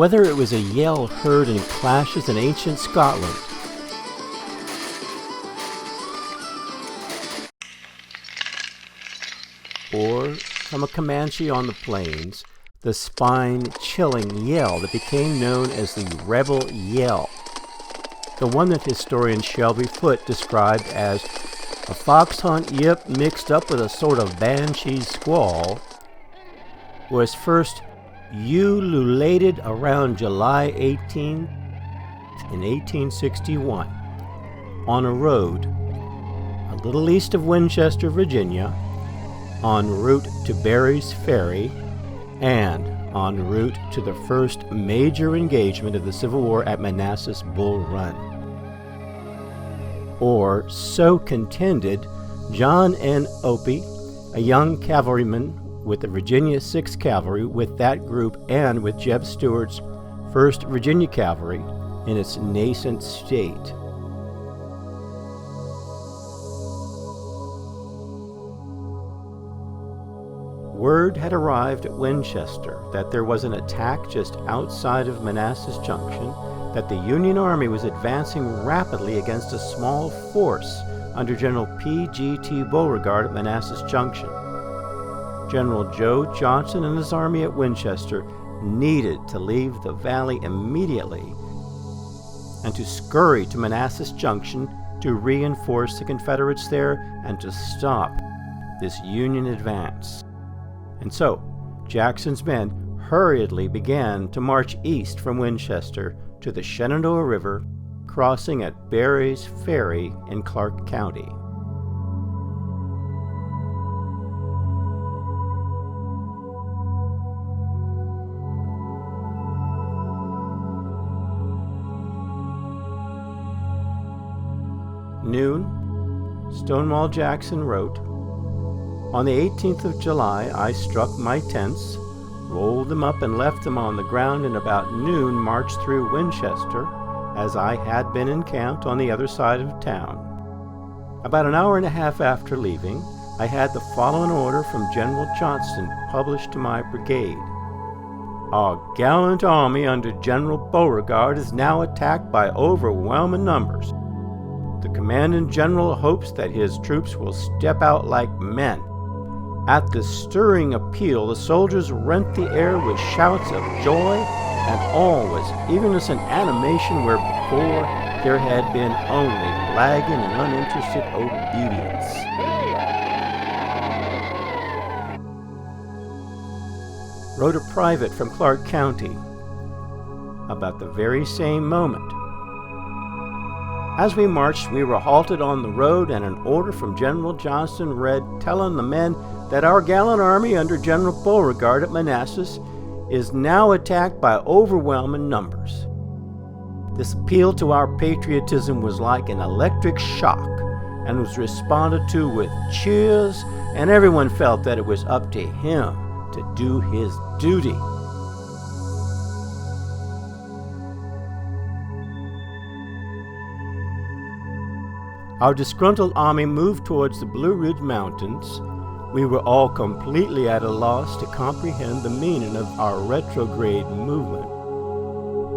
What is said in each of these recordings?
whether it was a yell heard in clashes in ancient Scotland, or from a Commanche on the plains, the spine-chilling yell that became known as the rebel yell, the one that historian Shelby Foote described as a foxhunt yip mixed up with a sort of banshee squall, was first ululated around July 18th in 1861 on a road a little east of Winchester, Virginia, en route to Berry's Ferry, and en route to the first major engagement of the Civil War at Manassas Bull Run. Or so contended John N. Opie, a young cavalryman with the Virginia 6th Cavalry, with that group and with Jeb Stuart's 1st Virginia Cavalry in its nascent state. Word had arrived at Winchester that there was an attack just outside of Manassas Junction, that the Union Army was advancing rapidly against a small force under General P.G.T. Beauregard at Manassas Junction. General Joe Johnson and his army at Winchester needed to leave the valley immediately and to scurry to Manassas Junction to reinforce the Confederates there and to stop this Union advance. And so, Jackson's men hurriedly began to march east from Winchester to the Shenandoah River, crossing at Berry's Ferry in Clark County. Noon, Stonewall Jackson wrote, "On the 18th of July, I struck my tents, rolled them up and left them on the ground, and about noon marched through Winchester, as I had been encamped on the other side of town. About an hour and a half after leaving, I had the following order from General Johnston published to my brigade. Our gallant army under General Beauregard is now attacked by overwhelming numbers. The commanding general hopes that his troops will step out like men. At this stirring appeal, the soldiers rent the air with shouts of joy, and all was eagerness and animation where before there had been only lagging and uninterested obedience." Wrote a private from Clark County about the very same moment. "As we marched, we were halted on the road, and an order from General Johnston read, telling the men that our gallant army under General Beauregard at Manassas is now attacked by overwhelming numbers. This appeal to our patriotism was like an electric shock and was responded to with cheers, and everyone felt that it was up to him to do his duty." Our disgruntled army moved towards the Blue Ridge Mountains. We were all completely at a loss to comprehend the meaning of our retrograde movement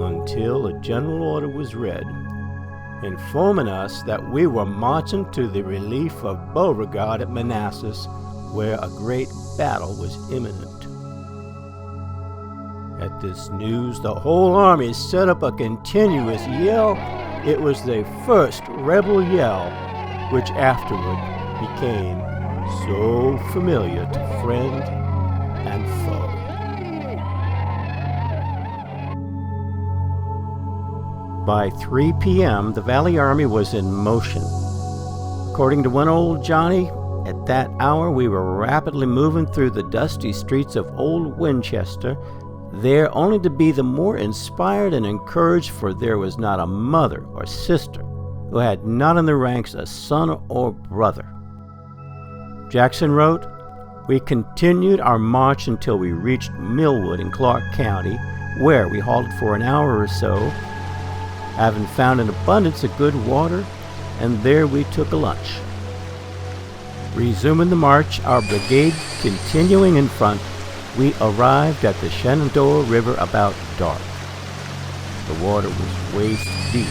until a general order was read, informing us that we were marching to the relief of Beauregard at Manassas, where a great battle was imminent. At this news, the whole army set up a continuous yell. It was the first rebel yell, which afterward became so familiar to friend and foe. By 3 p.m., the Valley Army was in motion. According to one old Johnny, at that hour we were rapidly moving through the dusty streets of Old Winchester, there only to be the more inspired and encouraged, for there was not a mother or sister who had not in the ranks a son or brother. Jackson wrote, "We continued our march until we reached Millwood in Clark County, where we halted for an hour or so, having found an abundance of good water, and there we took a lunch. Resuming the march, our brigade continuing in front, we arrived at the Shenandoah River about dark. The water was waist deep,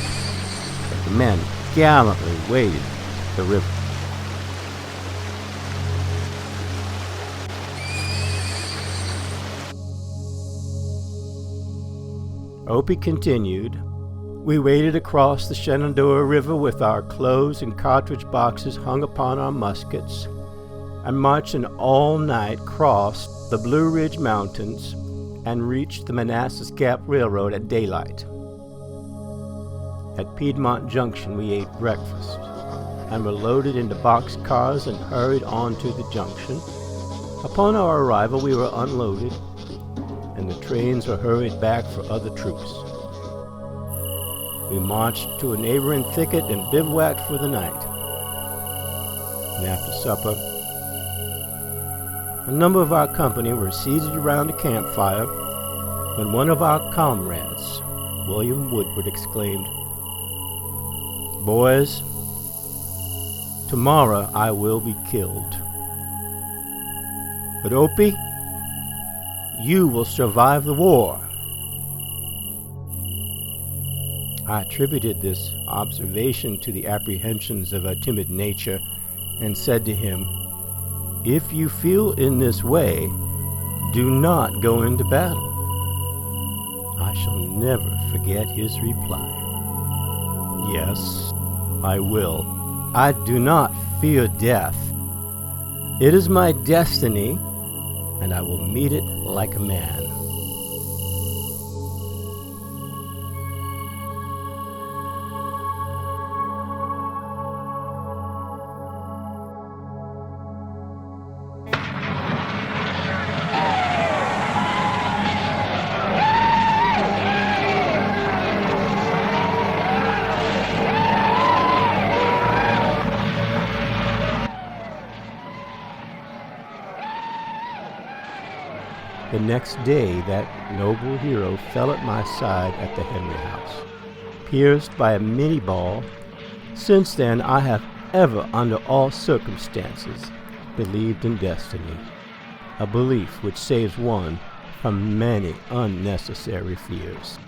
but the men gallantly waded the river. Opie continued. We waded across the Shenandoah River with our clothes and cartridge boxes hung upon our muskets, and marching all night crossed the Blue Ridge Mountains and reached the Manassas Gap Railroad at daylight. At Piedmont Junction we ate breakfast and were loaded into boxcars and hurried on to the junction. Upon our arrival we were unloaded, and the trains were hurried back for other troops. We marched to a neighboring thicket and bivouacked for the night. And after supper, a number of our company were seated around a campfire when one of our comrades, William Woodward, exclaimed, "Boys, tomorrow I will be killed. But Opie, you will survive the war." I attributed this observation to the apprehensions of a timid nature and said to him, "If you feel in this way, do not go into battle." I shall never forget his reply. "Yes, I will. I do not fear death. It is my destiny, and I will meet it like a man." The next day, that noble hero fell at my side at the Henry House, pierced by a Minnie ball. Since then, I have ever, under all circumstances, believed in destiny, a belief which saves one from many unnecessary fears.